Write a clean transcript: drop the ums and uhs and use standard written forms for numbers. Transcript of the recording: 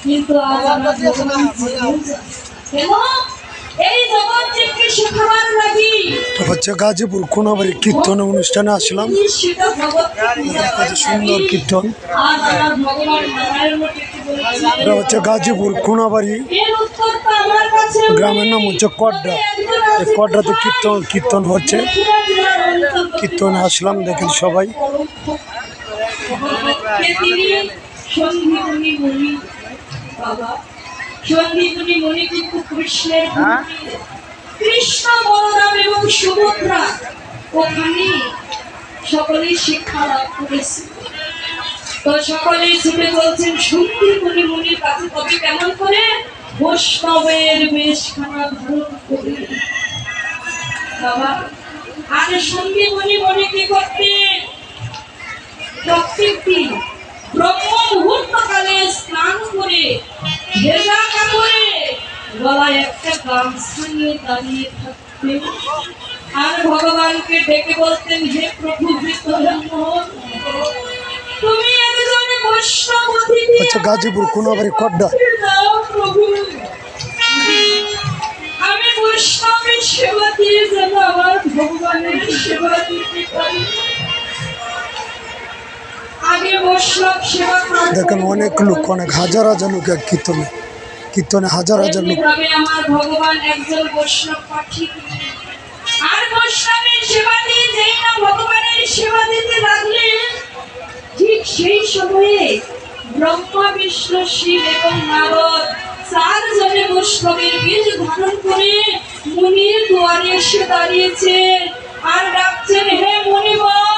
কিন্তু আজ আমরা ভগবান কেন এই জগৎ থেকে শেখাবার লাগি হচ্ছে গাজীপুর কোনাবাড়ি কীর্তন অনুষ্ঠানে আসলাম। সেটা ভগৎ কত সুন্দর কীর্তন। আজ আমার ভগবান নারায়ণ এটা হচ্ছে গাজীপুর কোনাবাড়ি, এর উত্তরটা আমার কাছে গ্রামের নাম হচ্ছে কড্ডা। এই কড্ডাতে কীর্তন হচ্ছে, কীর্তনে আসলাম। দেখেন সবাই সন্দীপনী মুনি বাবা, সন্দীপনী মুনি কিন্তু কৃষ্ণের কৃষ্ণ বলরাম এবং সুভদ্রা ওখানে সকলেই শিক্ষা লাভ করেছে। তো সকলেই ছুটে বলছেন সন্দীপনী মুনির কাছে, তবে কেমন করে বৈষ্ণবের বেশখানা ধারণ করে বাবা। আর সন্দীপনী মুনি কি করতেন? প্রত্যেক দিন ব্রহ্ম মুহূর্তকালে স্নান করে ভেজা কাপড়ে গলায় একটা গামছা নিয়ে দাঁড়িয়ে থাকতেন আর ভগবানকে ডেকে বলতেন, হে প্রভু তুমি একজন বৈষ্ণব অতিথি, হচ্ছে গাজীপুর কোনাবাড়ি কড্ডা। প্রভু আমি বৈষ্ণবের সেবা দিয়ে যেন আমার ভগবানের সেবা দিতে পারি। দেখেন অনেক লোক, অনেক হাজার হাজার লোক এক কীর্তনে হাজার হাজার লোক। আমার ভগবান একজন বৈষ্ণব পাঠিয়ে আর বৈষ্ণবের সেবা দিয়ে যেই না ভগবানের সেবা দিতে লাগলেন, ঠিক সেই সময়ে ব্রহ্মা বিষ্ণু শিব এবং নারদ চারজনে বৈষ্ণবের বীজ ধারণ করে মুনির দুয়ারে এসে দাঁড়িয়েছে আর ডাকছেন, হে মুনিবর